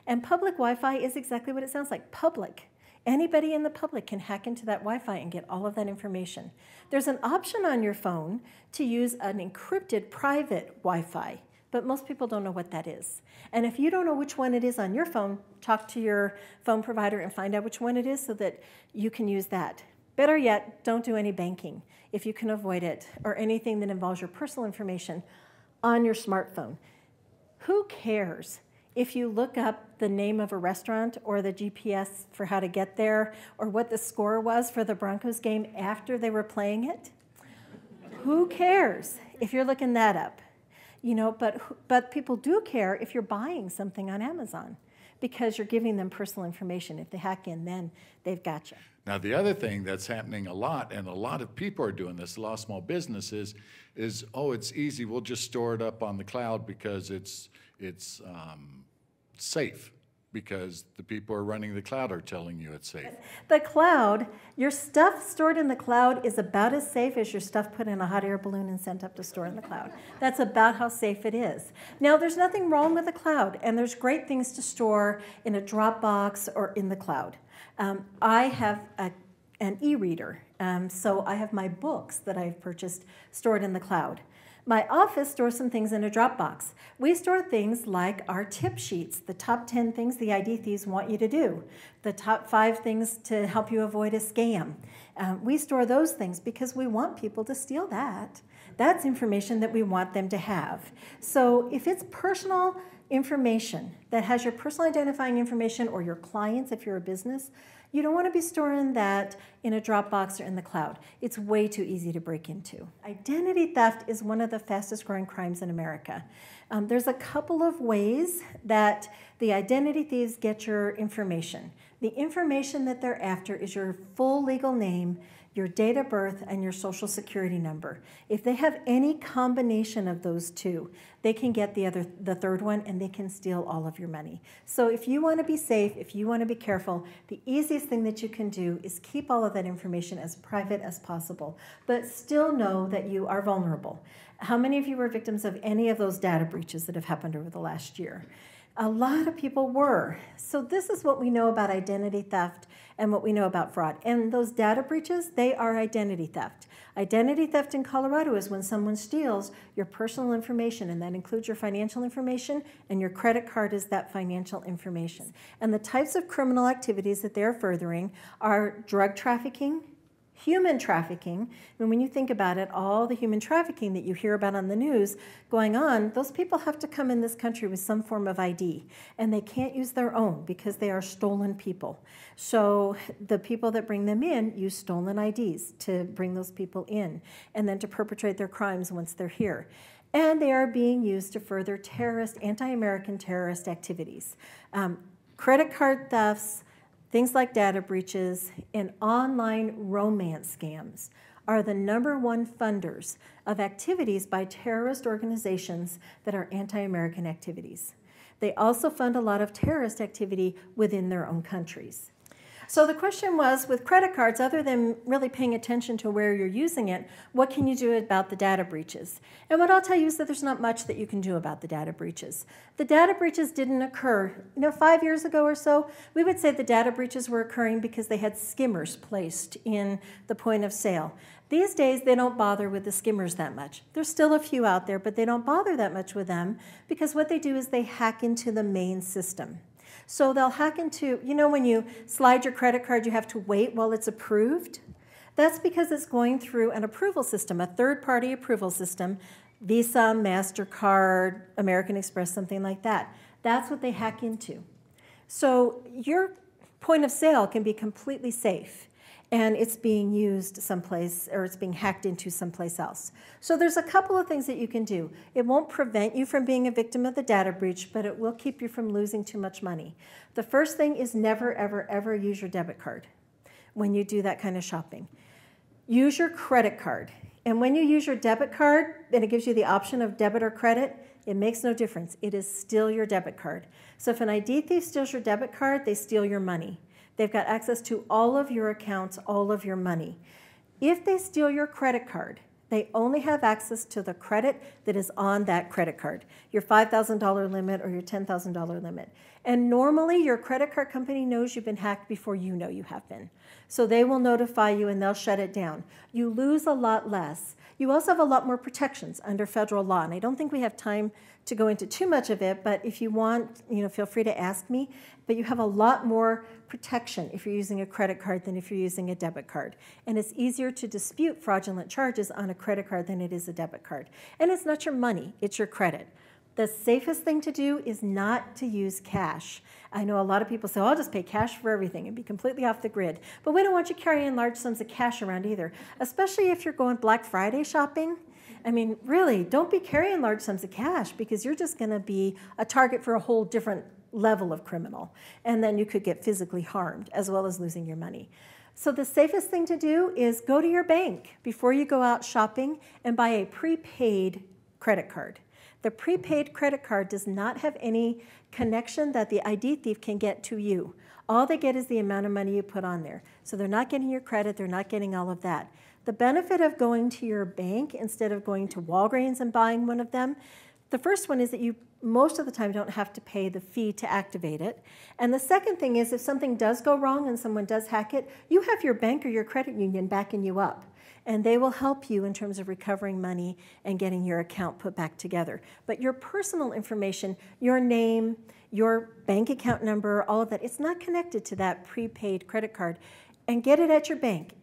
And public Wi-Fi is exactly what it sounds like, public. Anybody in the public can hack into that Wi-Fi and get all of that information. There's an option on your phone to use an encrypted private Wi-Fi, but most people don't know what that is. And if you don't know which one it is on your phone, talk to your phone provider and find out which one it is so that you can use that. Better yet, don't do any banking if you can avoid it, or anything that involves your personal information on your smartphone. Who cares if you look up the name of a restaurant or the GPS for how to get there, or what the score was for the Broncos game after they were playing it? Who cares if you're looking that up? You know, but people do care if you're buying something on Amazon, because you're giving them personal information. If they hack in, then they've got you. Now, the other thing that's happening a lot, and a lot of people are doing this, a lot of small businesses, is, oh, it's easy, we'll just store it up on the cloud because it's safe, because the people who are running the cloud are telling you it's safe. The cloud, your stuff stored in the cloud is about as safe as your stuff put in a hot air balloon and sent up to store in the cloud. That's about how safe it is. Now, there's nothing wrong with the cloud, and there's great things to store in a Dropbox or in the cloud. I have an e-reader, so I have my books that I've purchased stored in the cloud. My office stores some things in a Dropbox. We store things like our tip sheets, the top 10 things the ID thieves want you to do, the top 5 things to help you avoid a scam. We store those things because we want people to steal that. That's information that we want them to have. So if it's personal information that has your personal identifying information, or your clients if you're a business, you don't want to be storing that in a Dropbox or in the cloud. It's way too easy to break into. Identity theft is one of the fastest growing crimes in America. There's a couple of ways that the identity thieves get your information. The information that they're after is your full legal name, your date of birth, and your social security number. If they have any combination of those two, they can get the third one, and they can steal all of your money. So if you want to be safe, if you want to be careful, the easiest thing that you can do is keep all of that information as private as possible, but still know that you are vulnerable. How many of you were victims of any of those data breaches that have happened over the last year? A lot of people were. So this is what we know about identity theft and what we know about fraud. And those data breaches, they are identity theft. Identity theft in Colorado is when someone steals your personal information, and that includes your financial information, and your credit card is that financial information. And the types of criminal activities that they're furthering are drug trafficking, human trafficking. And when you think about it, all the human trafficking that you hear about on the news going on, those people have to come in this country with some form of ID, and they can't use their own because they are stolen people. So the people that bring them in use stolen IDs to bring those people in, and then to perpetrate their crimes once they're here. And they are being used to further terrorist, anti-American terrorist activities. Credit card thefts, things like data breaches, and online romance scams are the #1 funders of activities by terrorist organizations that are anti-American activities. They also fund a lot of terrorist activity within their own countries. So the question was, with credit cards, other than really paying attention to where you're using it, what can you do about the data breaches? And what I'll tell you is that there's not much that you can do about the data breaches. The data breaches didn't occur, 5 years ago or so, we would say the data breaches were occurring because they had skimmers placed in the point of sale. These days, they don't bother with the skimmers that much. There's still a few out there, but they don't bother that much with them because what they do is they hack into the main system. So they'll hack into, when you slide your credit card, you have to wait while it's approved. That's because it's going through an approval system, a third-party approval system, Visa, MasterCard, American Express, something like that. That's what they hack into. So your point of sale can be completely safe. and it's being used someplace, or it's being hacked into someplace else. So there's a couple of things that you can do. It won't prevent you from being a victim of the data breach, but it will keep you from losing too much money. The first thing is never, ever, ever use your debit card when you do that kind of shopping. Use your credit card. And when you use your debit card, and it gives you the option of debit or credit, it makes no difference. It is still your debit card. So if an ID thief steals your debit card, they steal your money. They've got access to all of your accounts, all of your money. If they steal your credit card, they only have access to the credit that is on that credit card, your $5,000 limit or your $10,000 limit. And normally your credit card company knows you've been hacked before you know you have been. So they will notify you and they'll shut it down. You lose a lot less. You also have a lot more protections under federal law. And I don't think we have time to go into too much of it, but if you want, feel free to ask me. But you have a lot more protection if you're using a credit card than if you're using a debit card. And it's easier to dispute fraudulent charges on a credit card than it is a debit card. And it's not your money, it's your credit. The safest thing to do is not to use cash. I know a lot of people say, I'll just pay cash for everything and be completely off the grid. But we don't want you carrying large sums of cash around either, especially if you're going Black Friday shopping. I mean, really, don't be carrying large sums of cash because you're just going to be a target for a whole different level of criminal. And then you could get physically harmed as well as losing your money. So the safest thing to do is go to your bank before you go out shopping and buy a prepaid credit card. The prepaid credit card does not have any connection that the ID thief can get to you. All they get is the amount of money you put on there. So they're not getting your credit, they're not getting all of that. The benefit of going to your bank instead of going to Walgreens and buying one of them, the first one is that you most of the time don't have to pay the fee to activate it. And the second thing is if something does go wrong and someone does hack it, you have your bank or your credit union backing you up. And they will help you in terms of recovering money and getting your account put back together. But your personal information, your name, your bank account number, all of that, it's not connected to that prepaid credit card. And get it at your bank.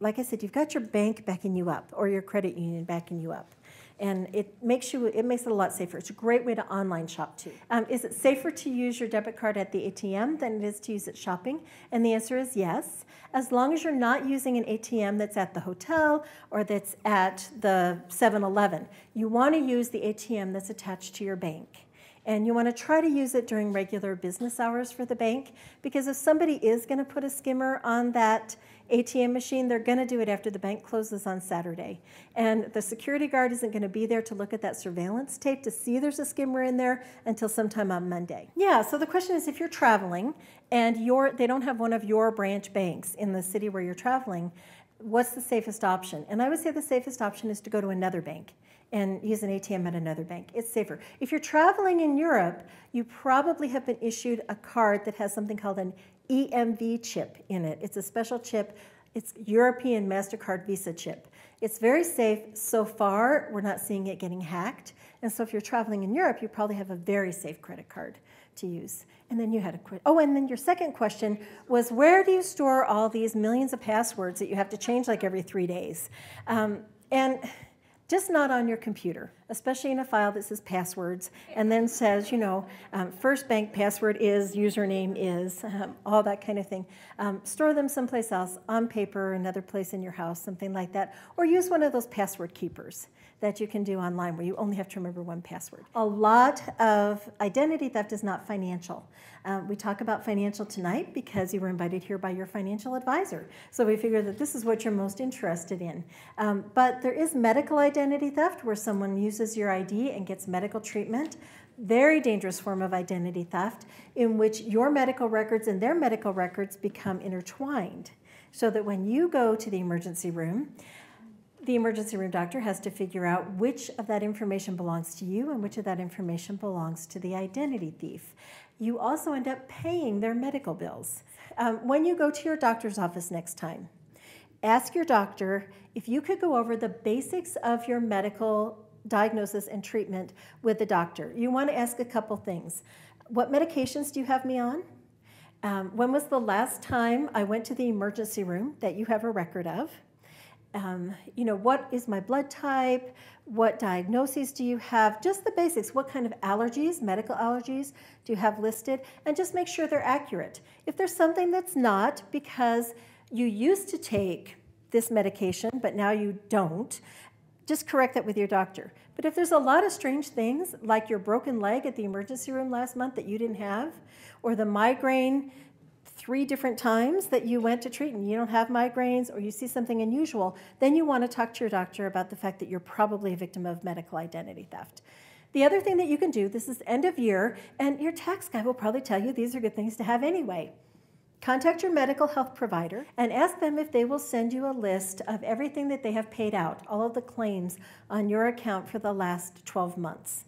Like I said, you've got your bank backing you up or your credit union backing you up. And it makes it a lot safer. It's a great way to online shop too. Is it safer to use your debit card at the ATM than it is to use it shopping? And the answer is yes, as long as you're not using an ATM that's at the hotel or that's at the 7-Eleven. You want to use the ATM that's attached to your bank. And you want to try to use it during regular business hours for the bank, because if somebody is going to put a skimmer on that ATM machine, they're going to do it after the bank closes on Saturday. And the security guard isn't going to be there to look at that surveillance tape to see there's a skimmer in there until sometime on Monday. Yeah, so the question is, if you're traveling and they don't have one of your branch banks in the city where you're traveling, what's the safest option? And I would say the safest option is to go to another bank and use an ATM at another bank. It's safer. If you're traveling in Europe, you probably have been issued a card that has something called an EMV chip in it. It's a special chip. It's European MasterCard Visa chip. It's very safe. So far, we're not seeing it getting hacked. And so if you're traveling in Europe, you probably have a very safe credit card to use. And then you had and then your second question was, where do you store all these millions of passwords that you have to change like every 3 days? And just not on your computer, especially in a file that says passwords and then says, first bank password is, username is, all that kind of thing. Store them someplace else, on paper, another place in your house, something like that. Or use one of those password keepers that you can do online where you only have to remember one password. A lot of identity theft is not financial. We talk about financial tonight because you were invited here by your financial advisor. So we figure that this is what you're most interested in. But there is medical identity theft where someone uses your ID and gets medical treatment. Very dangerous form of identity theft in which your medical records and their medical records become intertwined. So that when you go to the emergency room doctor has to figure out which of that information belongs to you and which of that information belongs to the identity thief. You also end up paying their medical bills. When you go to your doctor's office next time, ask your doctor if you could go over the basics of your medical diagnosis and treatment with the doctor. You want to ask a couple things. What medications do you have me on? When was the last time I went to the emergency room that you have a record of? What is my blood type? What diagnoses do you have? Just the basics. What kind of allergies, medical allergies, do you have listed? And just make sure they're accurate. If there's something that's not, because you used to take this medication, but now you don't, just correct that with your doctor. But if there's a lot of strange things, like your broken leg at the emergency room last month that you didn't have, or the migraine 3 different times that you went to treat and you don't have migraines, or you see something unusual, then you want to talk to your doctor about the fact that you're probably a victim of medical identity theft. The other thing that you can do, this is end of year, and your tax guy will probably tell you these are good things to have anyway. Contact your medical health provider and ask them if they will send you a list of everything that they have paid out, all of the claims on your account for the last 12 months.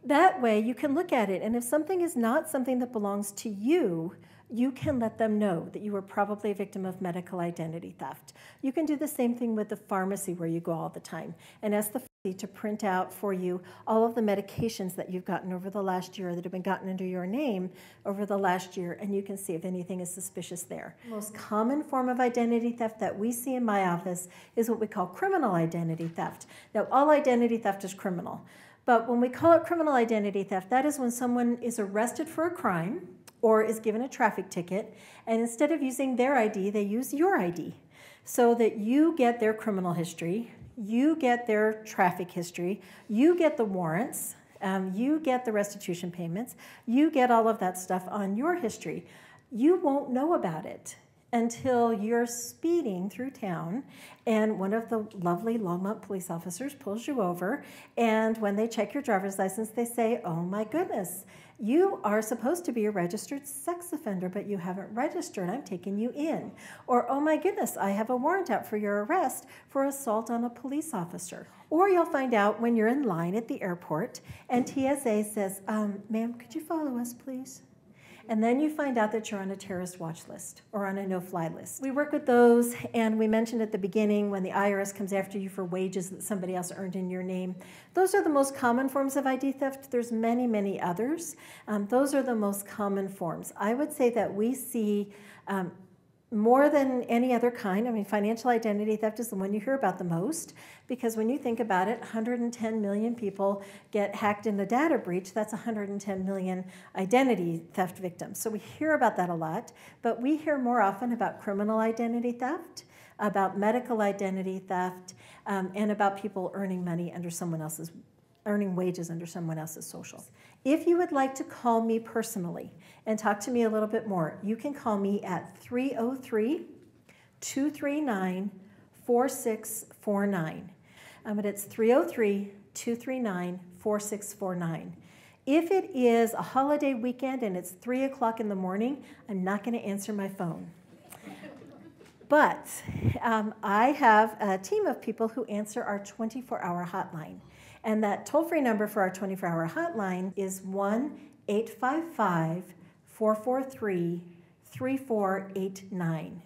That way you can look at it, and if something is not something that belongs to you, you can let them know that you were probably a victim of medical identity theft. You can do the same thing with the pharmacy where you go all the time and ask the pharmacy to print out for you all of the medications that you've gotten over the last year that have been gotten under your name over the last year, and you can see if anything is suspicious there. The most common form of identity theft that we see in my office is what we call criminal identity theft. Now, all identity theft is criminal, but when we call it criminal identity theft, that is when someone is arrested for a crime or is given a traffic ticket, and instead of using their ID, they use your ID, so that you get their criminal history, you get their traffic history, you get the warrants, you get the restitution payments, you get all of that stuff on your history. You won't know about it until you're speeding through town and one of the lovely Longmont police officers pulls you over, and when they check your driver's license, they say, oh my goodness, you are supposed to be a registered sex offender, but you haven't registered. I'm taking you in. Or, oh my goodness, I have a warrant out for your arrest for assault on a police officer. Or you'll find out when you're in line at the airport and TSA says, ma'am, could you follow us, please? And then you find out that you're on a terrorist watch list or on a no-fly list. We work with those, and we mentioned at the beginning when the IRS comes after you for wages that somebody else earned in your name. Those are the most common forms of ID theft. There's many, many others. Those are the most common forms. I would say that we see more than any other kind. I mean, financial identity theft is the one you hear about the most, because when you think about it, 110 million people get hacked in a data breach. That's 110 million identity theft victims. So we hear about that a lot, but we hear more often about criminal identity theft, about medical identity theft, and about people earning money under someone else's, earning wages under someone else's social. If you would like to call me personally and talk to me a little bit more, you can call me at 303-239-4649. But it's 303-239-4649. If it is a holiday weekend and it's 3 o'clock in the morning, I'm not going to answer my phone. But I have a team of people who answer our 24-hour hotline. And that toll-free number for our 24-hour hotline is 1-855-443-3489.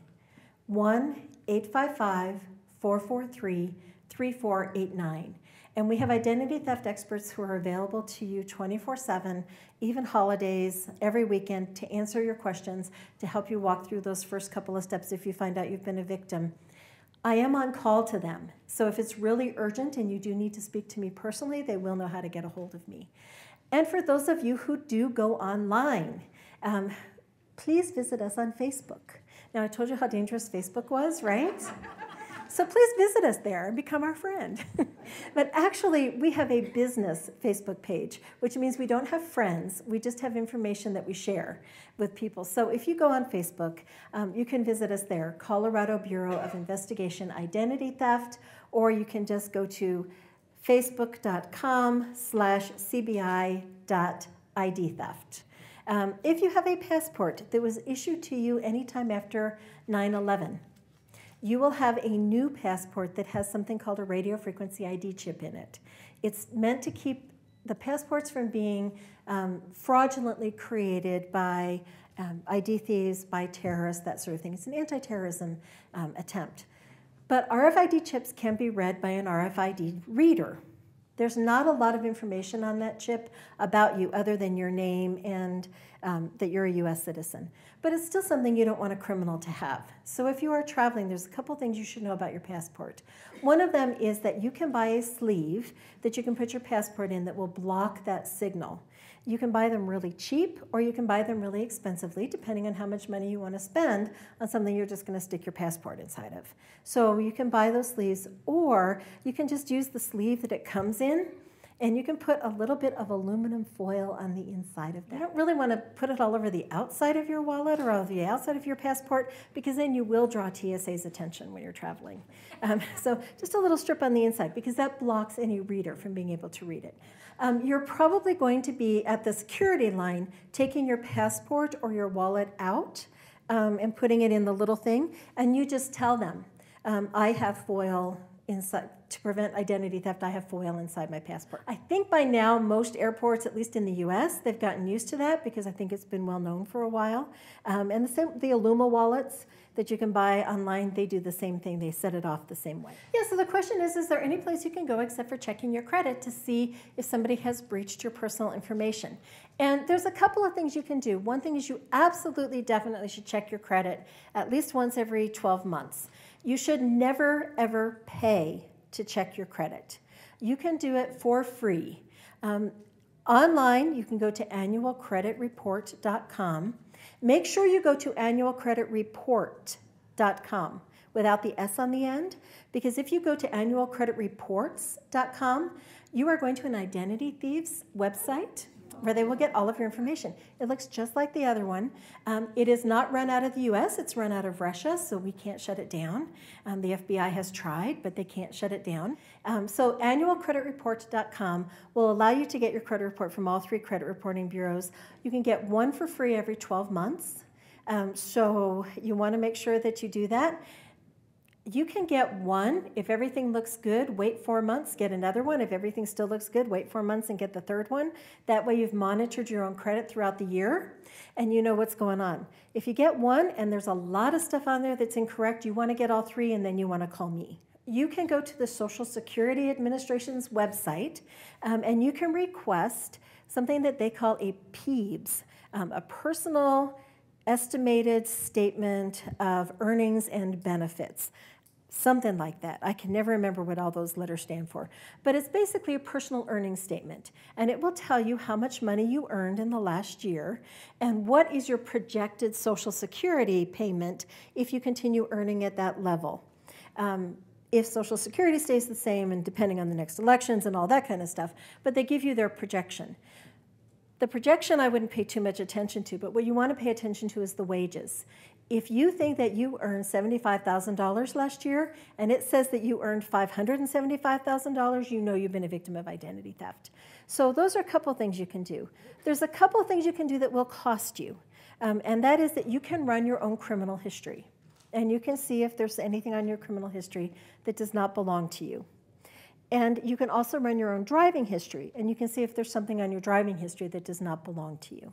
1-855-443-3489. And we have identity theft experts who are available to you 24/7, even holidays, every weekend, to answer your questions, to help you walk through those first couple of steps if you find out you've been a victim. I am on call to them, so if it's really urgent and you do need to speak to me personally, they will know how to get a hold of me. And for those of you who do go online, please visit us on Facebook. Now, I told you how dangerous Facebook was, right? So please visit us there and become our friend. But actually, we have a business Facebook page, which means we don't have friends. We just have information that we share with people. So if you go on Facebook, you can visit us there, Colorado Bureau of Investigation Identity Theft, or you can just go to facebook.com/cbi.idtheft. If you have a passport that was issued to you anytime after 9/11, you will have a new passport that has something called a radio frequency ID chip in it. It's meant to keep the passports from being fraudulently created by ID thieves, by terrorists, that sort of thing. It's an anti-terrorism attempt. But RFID chips can be read by an RFID reader. There's not a lot of information on that chip about you other than your name and that you're a US citizen. But it's still something you don't want a criminal to have. So if you are traveling, there's a couple things you should know about your passport. One of them is that you can buy a sleeve that you can put your passport in that will block that signal. You can buy them really cheap, or you can buy them really expensively, depending on how much money you want to spend on something you're just going to stick your passport inside of. So you can buy those sleeves, or you can just use the sleeve that it comes in, and you can put a little bit of aluminum foil on the inside of that. You don't really want to put it all over the outside of your wallet or the outside of your passport, because then you will draw TSA's attention when you're traveling. So just a little strip on the inside, because that blocks any reader from being able to read it. You're probably going to be at the security line taking your passport or your wallet out and putting it in the little thing, and you just tell them, I have foil inside. To prevent identity theft, I have foil inside my passport. I think by now, most airports, at least in the US, they've gotten used to that, because I think it's been well known for a while. And the Illuma wallets that you can buy online, they do the same thing. They set it off the same way. Yeah, so the question is there any place you can go except for checking your credit to see if somebody has breached your personal information? And there's a couple of things you can do. One thing is you absolutely, definitely should check your credit at least once every 12 months. You should never, ever pay to check your credit. You can do it for free. Online, you can go to annualcreditreport.com. Make sure you go to annualcreditreport.com without the S on the end, because if you go to annualcreditreports.com, you are going to an identity thief's website where they will get all of your information. It looks just like the other one. It is not run out of the US, it's run out of Russia, so we can't shut it down. The FBI has tried, but they can't shut it down. So annualcreditreport.com will allow you to get your credit report from all 3 credit reporting bureaus. You can get one for free every 12 months. So you want to make sure that you do that. You can get one. If everything looks good, wait 4 months, get another one. If everything still looks good, wait 4 months and get the third one. That way you've monitored your own credit throughout the year and you know what's going on. If you get one and there's a lot of stuff on there that's incorrect, you want to get all 3 and then you want to call me. You can go to the Social Security Administration's website and you can request something that they call a PEBS, a personal estimated statement of earnings and benefits. Something like that. I can never remember what all those letters stand for. But it's basically a personal earnings statement. And it will tell you how much money you earned in the last year and what is your projected Social Security payment if you continue earning at that level. If Social Security stays the same and depending on the next elections and all that kind of stuff. But they give you their projection. The projection I wouldn't pay too much attention to, but what you want to pay attention to is the wages. If you think that you earned $75,000 last year and it says that you earned $575,000, you know you've been a victim of identity theft. So those are a couple things you can do. There's a couple things you can do that will cost you, and that is that you can run your own criminal history. And you can see if there's anything on your criminal history that does not belong to you. And you can also run your own driving history, and you can see if there's something on your driving history that does not belong to you.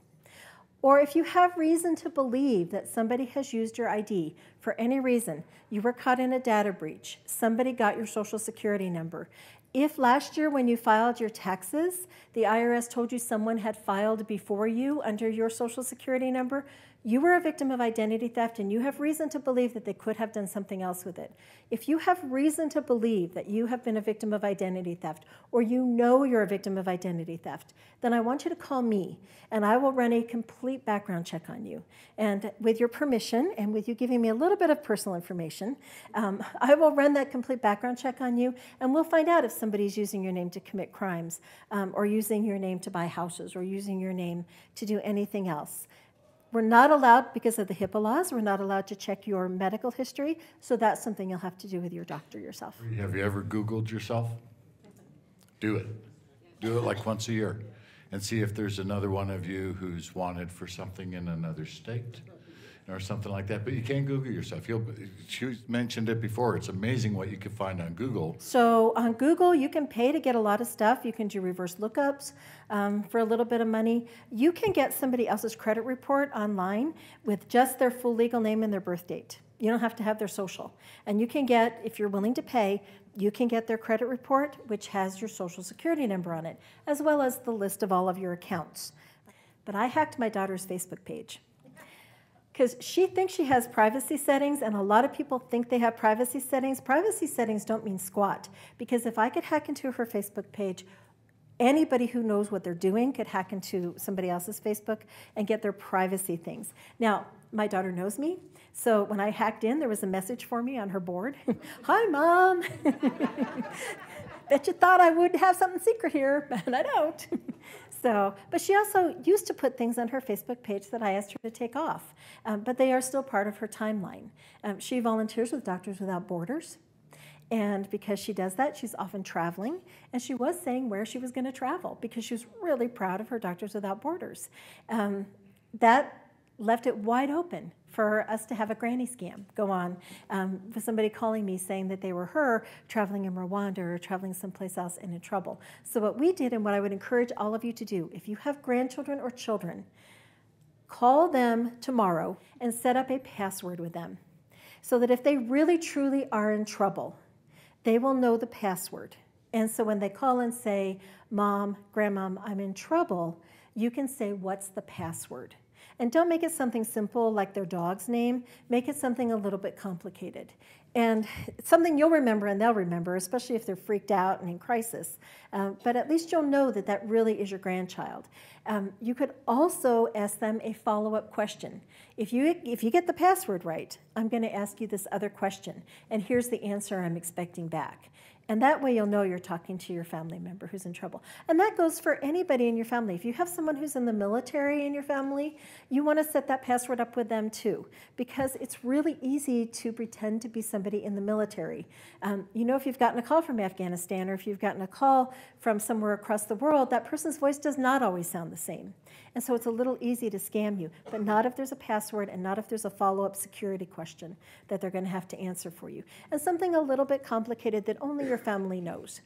Or if you have reason to believe that somebody has used your ID for any reason, you were caught in a data breach, somebody got your Social Security number. If last year when you filed your taxes, the IRS told you someone had filed before you under your Social Security number, you were a victim of identity theft and you have reason to believe that they could have done something else with it. If you have reason to believe that you have been a victim of identity theft or you know you're a victim of identity theft, then I want you to call me and I will run a complete background check on you. And with your permission and with you giving me a little bit of personal information, I will run that complete background check on you and we'll find out if somebody's using your name to commit crimes or using your name to buy houses or using your name to do anything else. We're not allowed, because of the HIPAA laws, we're not allowed to check your medical history, so that's something you'll have to do with your doctor yourself. Have you ever Googled yourself? Do it. Do it like once a year and see if there's another one of you who's wanted for something in another state or something like that. But you can't Google yourself. She mentioned it before. It's amazing what you can find on Google. So on Google, you can pay to get a lot of stuff. You can do reverse lookups for a little bit of money. You can get somebody else's credit report online with just their full legal name and their birth date. You don't have to have their social. And you can get, if you're willing to pay, you can get their credit report, which has your Social Security number on it, as well as the list of all of your accounts. But I hacked my daughter's Facebook page, because she thinks she has privacy settings, and a lot of people think they have privacy settings. Privacy settings don't mean squat, because if I could hack into her Facebook page, Anybody who knows what they're doing could hack into somebody else's Facebook and get their privacy things. Now, my daughter knows me, so when I hacked in, there was a message for me on her board. Hi, Mom. Bet you thought I would have something secret here, but I don't. But she also used to put things on her Facebook page that I asked her to take off, but they are still part of her timeline. She volunteers with Doctors Without Borders, and because she does that, she's often traveling, and she was saying where she was going to travel because she was really proud of her Doctors Without Borders. That left it wide open for us to have a granny scam go on with somebody calling me saying that they were her traveling in Rwanda or traveling someplace else and in trouble. So what we did, and what I would encourage all of you to do, if you have grandchildren or children, call them tomorrow and set up a password with them so that if they really truly are in trouble, they will know the password. And so when they call and say, Mom, Grandmom, I'm in trouble, you can say, what's the password? And don't make it something simple like their dog's name. Make it something a little bit complicated. And it's something you'll remember and they'll remember, especially if they're freaked out and in crisis. But at least you'll know that that really is your grandchild. You could also ask them a follow-up question. If you get the password right, I'm going to ask you this other question, and here's the answer I'm expecting back. And that way you'll know you're talking to your family member who's in trouble. And that goes for anybody in your family. If you have someone who's in the military in your family, you want to set that password up with them too, because it's really easy to pretend to be somebody in the military. You know, if you've gotten a call from Afghanistan or if you've gotten a call from somewhere across the world, that person's voice does not always sound the same. And so it's a little easy to scam you, but not if there's a password and not if there's a follow-up security question that they're going to have to answer for you. And something a little bit complicated that only your family knows.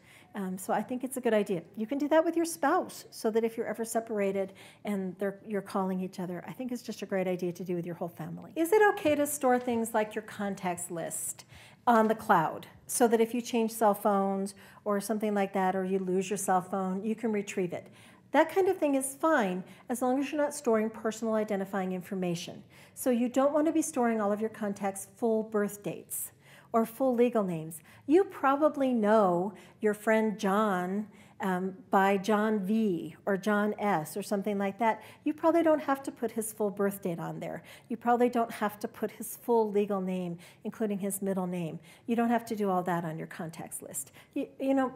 So I think it's a good idea. You can do that with your spouse so that if you're ever separated and you're calling each other, I think it's just a great idea to do with your whole family. Is it okay to store things like your contacts list on the cloud so that if you change cell phones or something like that, or you lose your cell phone, you can retrieve it? That kind of thing is fine as long as you're not storing personal identifying information. So you don't want to be storing all of your contacts' full birth dates or full legal names. You probably know your friend John by John V or John S or something like that. You probably don't have to put his full birth date on there. You probably don't have to put his full legal name, including his middle name. You don't have to do all that on your contacts list. You know,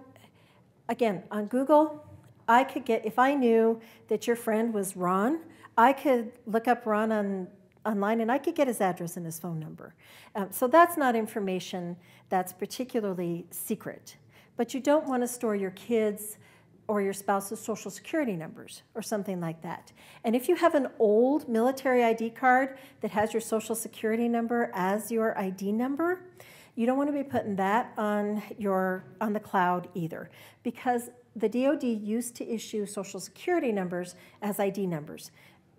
again, on Google, I could get, if I knew that your friend was Ron, I could look up Ron online and I could get his address and his phone number. So that's not information that's particularly secret. But you don't want to store your kids' or your spouse's social security numbers or something like that. And if you have an old military ID card that has your social security number as your ID number, you don't want to be putting that on the cloud either, because the DoD used to issue social security numbers as ID numbers.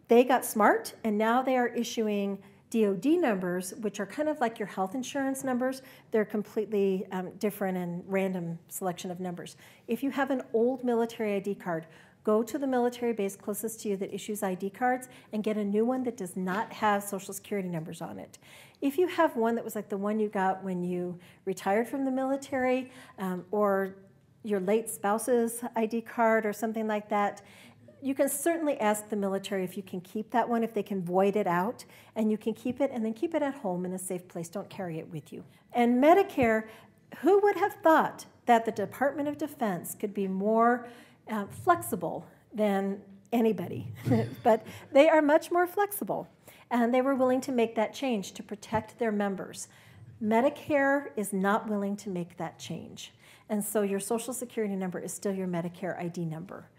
They got smart, and now they are issuing DoD numbers, which are kind of like your health insurance numbers. They're completely different and random selection of numbers. If you have an old military ID card, go to the military base closest to you that issues ID cards and get a new one that does not have social security numbers on it. If you have one that was like the one you got when you retired from the military, or your late spouse's ID card or something like that, you can certainly ask the military if you can keep that one, if they can void it out, and you can keep it, and then keep it at home in a safe place. Don't carry it with you. And Medicare, who would have thought that the Department of Defense could be more flexible than anybody? But they are much more flexible, and they were willing to make that change to protect their members. Medicare is not willing to make that change. And so your social security number is still your Medicare ID number.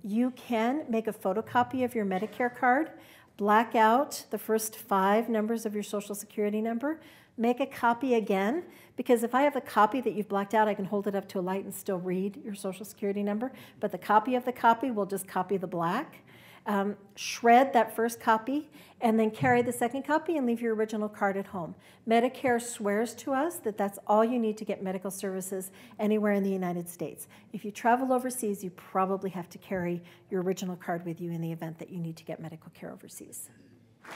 You can make a photocopy of your Medicare card, black out the first 5 numbers of your social security number, make a copy again, because if I have a copy that you've blacked out, I can hold it up to a light and still read your social security number, but the copy of the copy will just copy the black. Shred that first copy, and then carry the second copy and leave your original card at home. Medicare swears to us that that's all you need to get medical services anywhere in the United States. If you travel overseas, you probably have to carry your original card with you in the event that you need to get medical care overseas.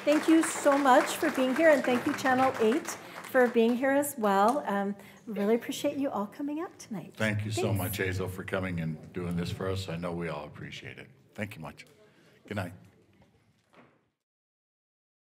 Thank you so much for being here, and thank you, Channel 8, for being here as well. Really appreciate you all coming out tonight. Thank you so Thanks. much, Hazel, for coming and doing this for us. I know we all appreciate it. Thank you much. Good night.